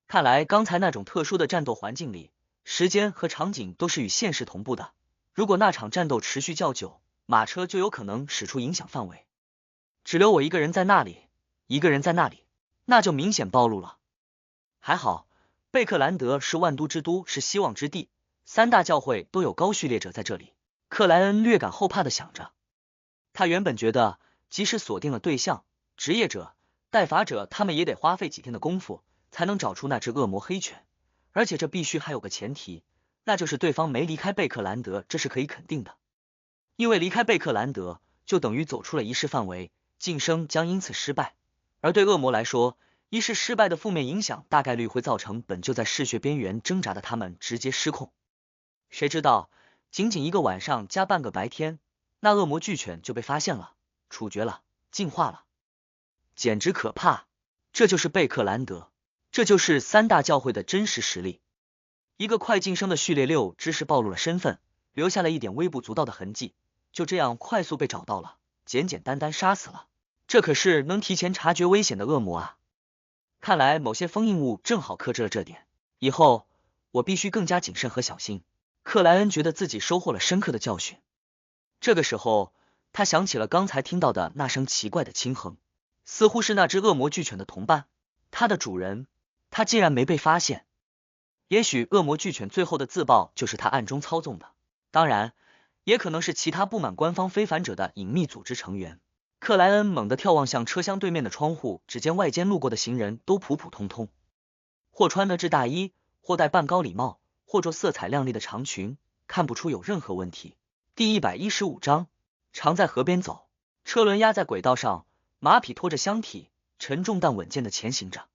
Speaker 1: 看来刚才那种特殊的战斗环境里，时间和场景都是与现实同步的。如果那场战斗持续较久，马车就有可能使出影响范围。只留我一个人在那里，一个人在那里，那就明显暴露了。还好，贝克兰德是万都之都，是希望之地，三大教会都有高序列者在这里。克莱恩略感后怕的想着，他原本觉得即使锁定了对象，职业者、代法者，他们也得花费几天的功夫才能找出那只恶魔黑犬，而且这必须还有个前提，那就是对方没离开贝克兰德，这是可以肯定的。因为离开贝克兰德就等于走出了仪式范围，晋升将因此失败，而对恶魔来说，仪式失败的负面影响大概率会造成本就在嗜血边缘挣扎的他们直接失控。谁知道仅仅一个晚上加半个白天，那恶魔巨犬就被发现了，处决了，进化了，简直可怕！这就是贝克兰德，这就是三大教会的真实实力。一个快晋升的序列6知识暴露了身份，留下了一点微不足道的痕迹，就这样快速被找到了，简简单单杀死了。这可是能提前察觉危险的恶魔啊！看来某些封印物正好克制了这点，以后我必须更加谨慎和小心。克莱恩觉得自己收获了深刻的教训。这个时候，他想起了刚才听到的那声奇怪的轻哼，似乎是那只恶魔巨犬的同伴，它的主人，他竟然没被发现。也许恶魔巨犬最后的自爆就是他暗中操纵的，当然，也可能是其他不满官方非凡者的隐秘组织成员。克莱恩猛地眺望向车厢对面的窗户，只见外间路过的行人都普普通通，或穿的制大衣，或戴半高礼帽，或着色彩亮丽的长裙，看不出有任何问题。第115章，常在河边走。车轮压在轨道上，马匹拖着箱体，沉重但稳健的前行着。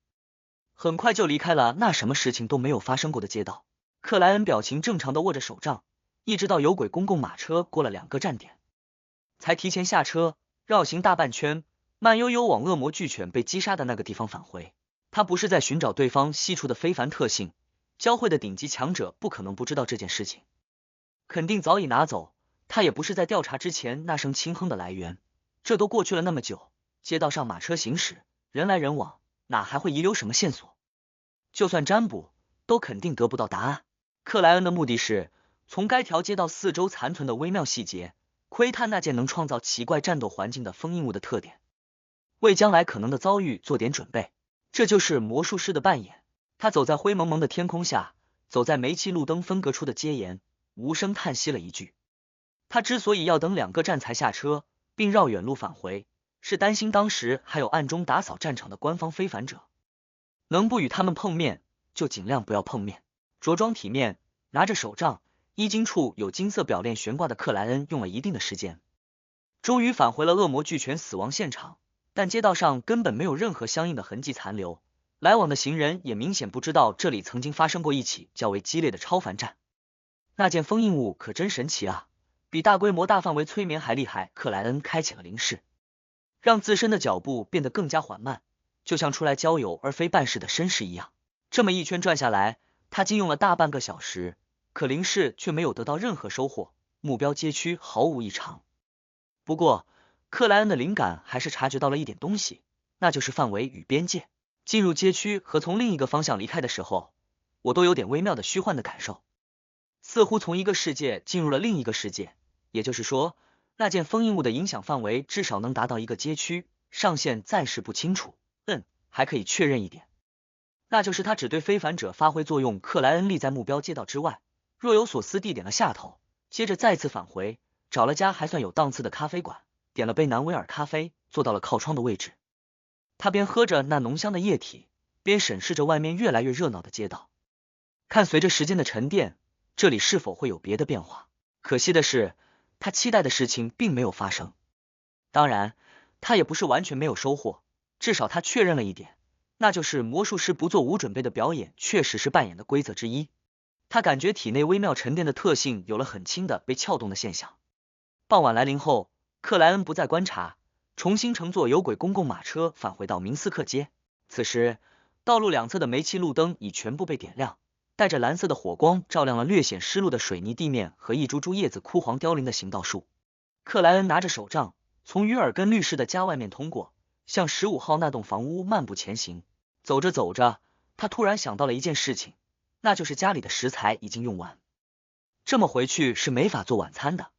Speaker 1: 很快就离开了那什么事情都没有发生过的街道。克莱恩表情正常的握着手杖，一直到有轨公共马车过了2个站点，才提前下车，绕行大半圈，慢悠悠往恶魔巨犬被击杀的那个地方返回。他不是在寻找对方析出的非凡特性，教会的顶级强者不可能不知道这件事情，肯定早已拿走。他也不是在调查之前那声轻哼的来源，这都过去了那么久，街道上马车行驶，人来人往，哪还会遗留什么线索？就算占卜，都肯定得不到答案。克莱恩的目的是从该条街道四周残存的微妙细节，窥探那件能创造奇怪战斗环境的封印物的特点，为将来可能的遭遇做点准备。这就是魔术师的扮演。他走在灰蒙蒙的天空下，走在煤气路灯分隔出的街沿，无声叹息了一句。他之所以要等2个站才下车，并绕远路返回，是担心当时还有暗中打扫战场的官方非凡者，能不与他们碰面就尽量不要碰面。着装体面，拿着手杖，衣襟处有金色表链悬挂的克莱恩用了一定的时间，终于返回了恶魔巨犬死亡现场，但街道上根本没有任何相应的痕迹残留，来往的行人也明显不知道这里曾经发生过一起较为激烈的超凡战。那件封印物可真神奇啊，比大规模大范围催眠还厉害。克莱恩开启了灵视，让自身的脚步变得更加缓慢，就像出来郊游而非办事的绅士一样。这么一圈转下来，他竟用了大半个小时，可灵视却没有得到任何收获，目标街区毫无异常。不过克莱恩的灵感还是察觉到了一点东西，那就是范围与边界。进入街区和从另一个方向离开的时候，我都有点微妙的虚幻的感受，似乎从一个世界进入了另一个世界，也就是说，那件封印物的影响范围至少能达到一个街区，上限暂时不清楚。还可以确认一点，那就是他只对非凡者发挥作用。克莱恩立在目标街道之外，若有所思地点了下头，接着再次返回，找了家还算有档次的咖啡馆，点了杯南威尔咖啡，坐到了靠窗的位置。他边喝着那浓香的液体，边审视着外面越来越热闹的街道，看随着时间的沉淀，这里是否会有别的变化。可惜的是，他期待的事情并没有发生。当然，他也不是完全没有收获，至少他确认了一点，那就是魔术师不做无准备的表演确实是扮演的规则之一。他感觉体内微妙沉淀的特性有了很轻的被撬动的现象。傍晚来临后，克莱恩不再观察，重新乘坐有轨公共马车返回到明斯克街。此时，道路两侧的煤气路灯已全部被点亮，带着蓝色的火光照亮了略显湿漉的水泥地面和一株株叶子枯黄凋零的行道树。克莱恩拿着手杖，从于尔根律师的家外面通过，向15号那栋房屋漫步前行。走着走着，他突然想到了一件事情，那就是家里的食材已经用完，这么回去是没法做晚餐的。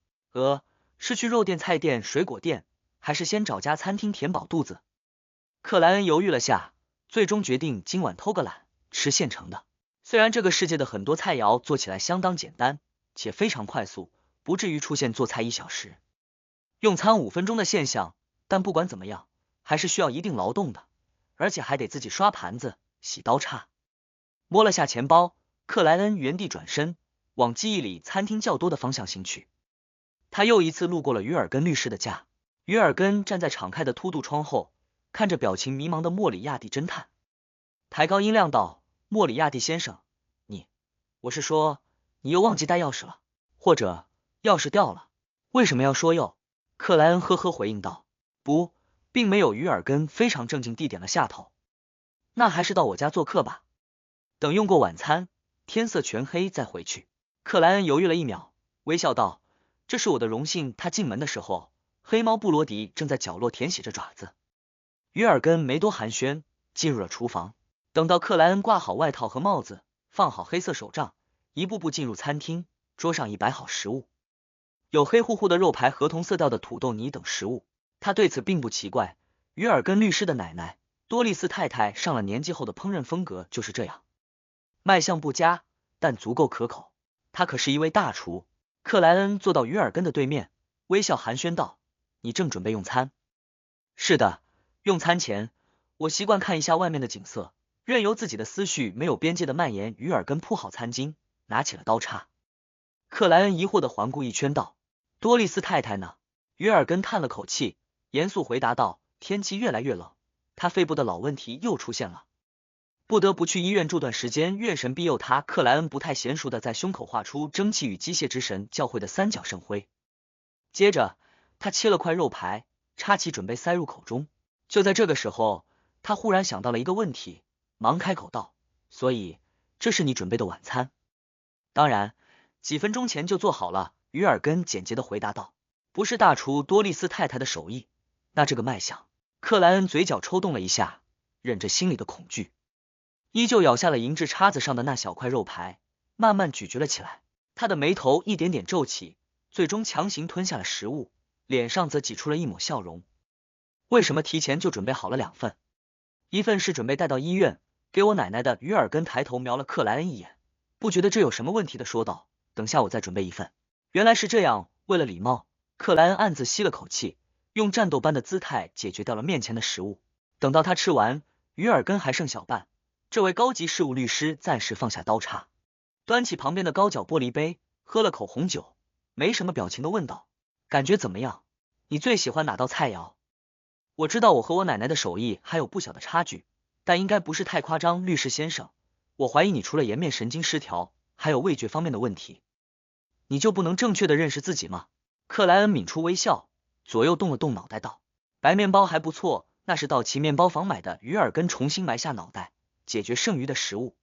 Speaker 1: 是去肉店、菜店、水果店，还是先找家餐厅填饱肚子？克莱恩犹豫了下，最终决定今晚偷个懒，吃现成的。虽然这个世界的很多菜肴做起来相当简单，且非常快速，不至于出现做菜1小时，用餐5分钟的现象，但不管怎么样，还是需要一定劳动的，而且还得自己刷盘子、洗刀叉。摸了下钱包，克莱恩原地转身，往记忆里餐厅较多的方向行去。他又一次路过了于尔根律师的家，于尔根站在敞开的凸度窗后，看着表情迷茫的莫里亚蒂侦探，抬高音量道：“莫里亚蒂先生，我是说，你又忘记带钥匙了，或者钥匙掉了？为什么要说又？”克莱恩呵呵回应道：“不，并没有。”于尔根非常正经地点了下头。那还是到我家做客吧，等用过晚餐，天色全黑再回去。克莱恩犹豫了1秒，微笑道：“这是我的荣幸。”他进门的时候，黑猫布罗迪正在角落舔洗着爪子。于尔根没多寒暄，进入了厨房。等到克莱恩挂好外套和帽子，放好黑色手杖，一步步进入餐厅，桌上已摆好食物，有黑乎乎的肉排和同色调的土豆泥等食物。他对此并不奇怪，于尔根律师的奶奶多丽丝太太上了年纪后的烹饪风格就是这样，卖相不佳，但足够可口。他可是一位大厨。克莱恩坐到于尔根的对面，微笑寒暄道：“你正准备用餐？”“是的，用餐前，我习惯看一下外面的景色，任由自己的思绪没有边界的蔓延。”于尔根铺好餐巾，拿起了刀叉。克莱恩疑惑的环顾一圈道：“多丽丝太太呢？”于尔根叹了口气，严肃回答道：“天气越来越冷，他肺部的老问题又出现了，不得不去医院住段时间，月神庇佑他。”克莱恩不太娴熟的在胸口画出蒸汽与机械之神教会的3角圣辉，接着他切了块肉排，插起准备塞入口中。就在这个时候，他忽然想到了一个问题，忙开口道：“所以这是你准备的晚餐？”“当然，几分钟前就做好了。”于尔根简洁的回答道。“不是大厨多丽丝太太的手艺，那这个卖相……”克莱恩嘴角抽动了一下，忍着心里的恐惧，依旧咬下了银质叉子上的那小块肉排，慢慢咀嚼了起来。他的眉头一点点皱起，最终强行吞下了食物，脸上则挤出了一抹笑容。“为什么提前就准备好了2份？一份是准备带到医院给我奶奶的。”于尔根抬头瞄了克莱恩一眼，不觉得这有什么问题的说道：“等下我再准备1份。”原来是这样，为了礼貌，克莱恩暗自吸了口气，用战斗般的姿态解决掉了面前的食物。等到他吃完，于尔根还剩小半，这位高级事务律师暂时放下刀叉，端起旁边的高脚玻璃杯，喝了口红酒，没什么表情的问道：“感觉怎么样？你最喜欢哪道菜肴？我知道我和我奶奶的手艺还有不小的差距，但应该不是太夸张。”“律师先生，我怀疑你除了颜面神经失调，还有味觉方面的问题。你就不能正确的认识自己吗？”克莱恩抿出微笑，左右动了动脑袋道：“白面包还不错，那是到其面包房买的。”于尔根重新埋下脑袋，解决剩余的食物。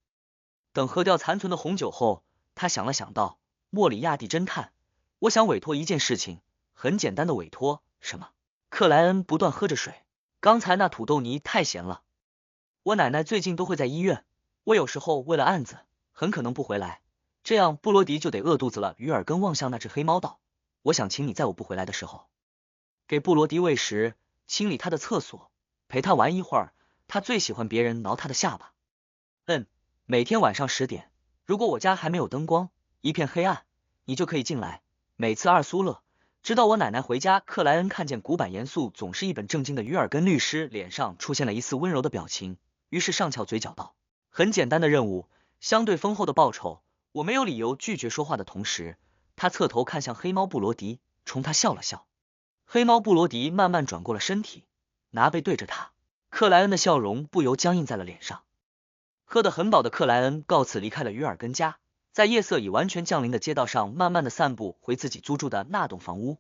Speaker 1: 等喝掉残存的红酒后，他想了想道：“莫里亚蒂侦探，我想委托一件事情，很简单的委托。”“什么？”克莱恩不断喝着水，刚才那土豆泥太咸了。我奶奶最近都会在医院，我有时候为了案子，很可能不回来，这样布罗迪就得饿肚子了。鱼耳根望向那只黑猫道，我想请你在我不回来的时候，给布罗迪喂食，清理他的厕所，陪他玩一会儿，他最喜欢别人挠他的下巴。每天晚上10点，如果我家还没有灯光，一片黑暗，你就可以进来。每次二苏勒直到我奶奶回家，克莱恩看见古板严肃总是一本正经的鱼耳根律师脸上出现了一丝温柔的表情，于是上翘嘴角道，很简单的任务，相对丰厚的报酬，我没有理由拒绝。说话的同时，他侧头看向黑猫布罗迪，冲他笑了笑。黑猫布罗迪慢慢转过了身体，拿背对着他，克莱恩的笑容不由僵硬在了脸上。喝得很饱的克莱恩告辞离开了鱼耳根家，在夜色已完全降临的街道上慢慢的散步回自己租住的那栋房屋。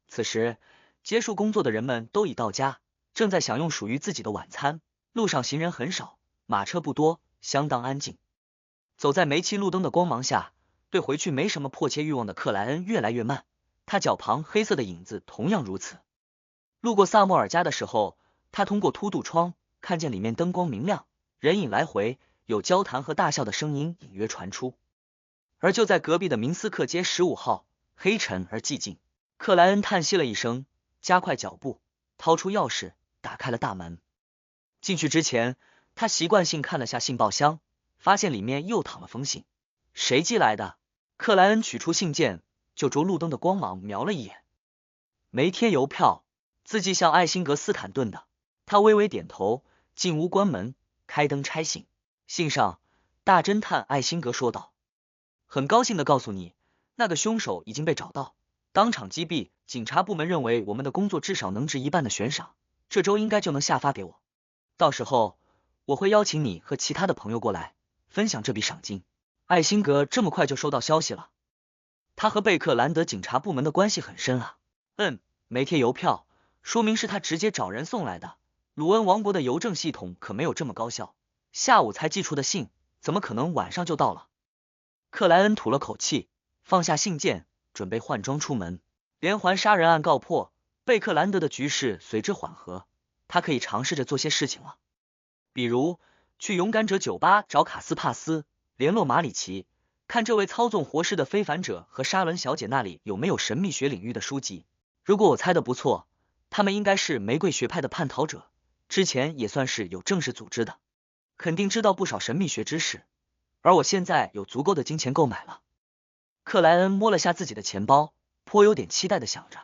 Speaker 1: 此时结束工作的人们都已到家，正在享用属于自己的晚餐，路上行人很少，马车不多，相当安静。走在煤气路灯的光芒下，对回去没什么迫切欲望的克莱恩越来越慢，他脚旁黑色的影子同样如此。路过萨默尔家的时候，他通过凸度窗看见里面灯光明亮，人影来回，有交谈和大笑的声音隐约传出。而就在隔壁的明斯克街15号，黑沉而寂静。克莱恩叹息了一声，加快脚步，掏出钥匙，打开了大门。进去之前，他习惯性看了下信报箱，发现里面又躺了封信。谁寄来的？克莱恩取出信件，就着路灯的光芒瞄了一眼。没贴邮票，字迹像艾辛格斯坦顿的。他微微点头，进屋关门，开灯拆信。信上，大侦探艾辛格说道：很高兴的告诉你，那个凶手已经被找到，当场击毙。警察部门认为我们的工作至少能值1半的悬赏，这周应该就能下发给我。到时候我会邀请你和其他的朋友过来分享这笔赏金。艾辛格这么快就收到消息了，他和贝克兰德警察部门的关系很深啊。没贴邮票，说明是他直接找人送来的。鲁恩王国的邮政系统可没有这么高效，下午才寄出的信，怎么可能晚上就到了？克莱恩吐了口气，放下信件，准备换装出门。连环杀人案告破，贝克兰德的局势随之缓和，他可以尝试着做些事情了，比如去勇敢者酒吧找卡斯帕斯，联络马里奇，看这位操纵活尸的非凡者和沙伦小姐那里有没有神秘学领域的书籍。如果我猜的不错，他们应该是玫瑰学派的叛逃者，之前也算是有正式组织的，肯定知道不少神秘学知识，而我现在有足够的金钱购买了。克莱恩摸了下自己的钱包，颇有点期待的想着。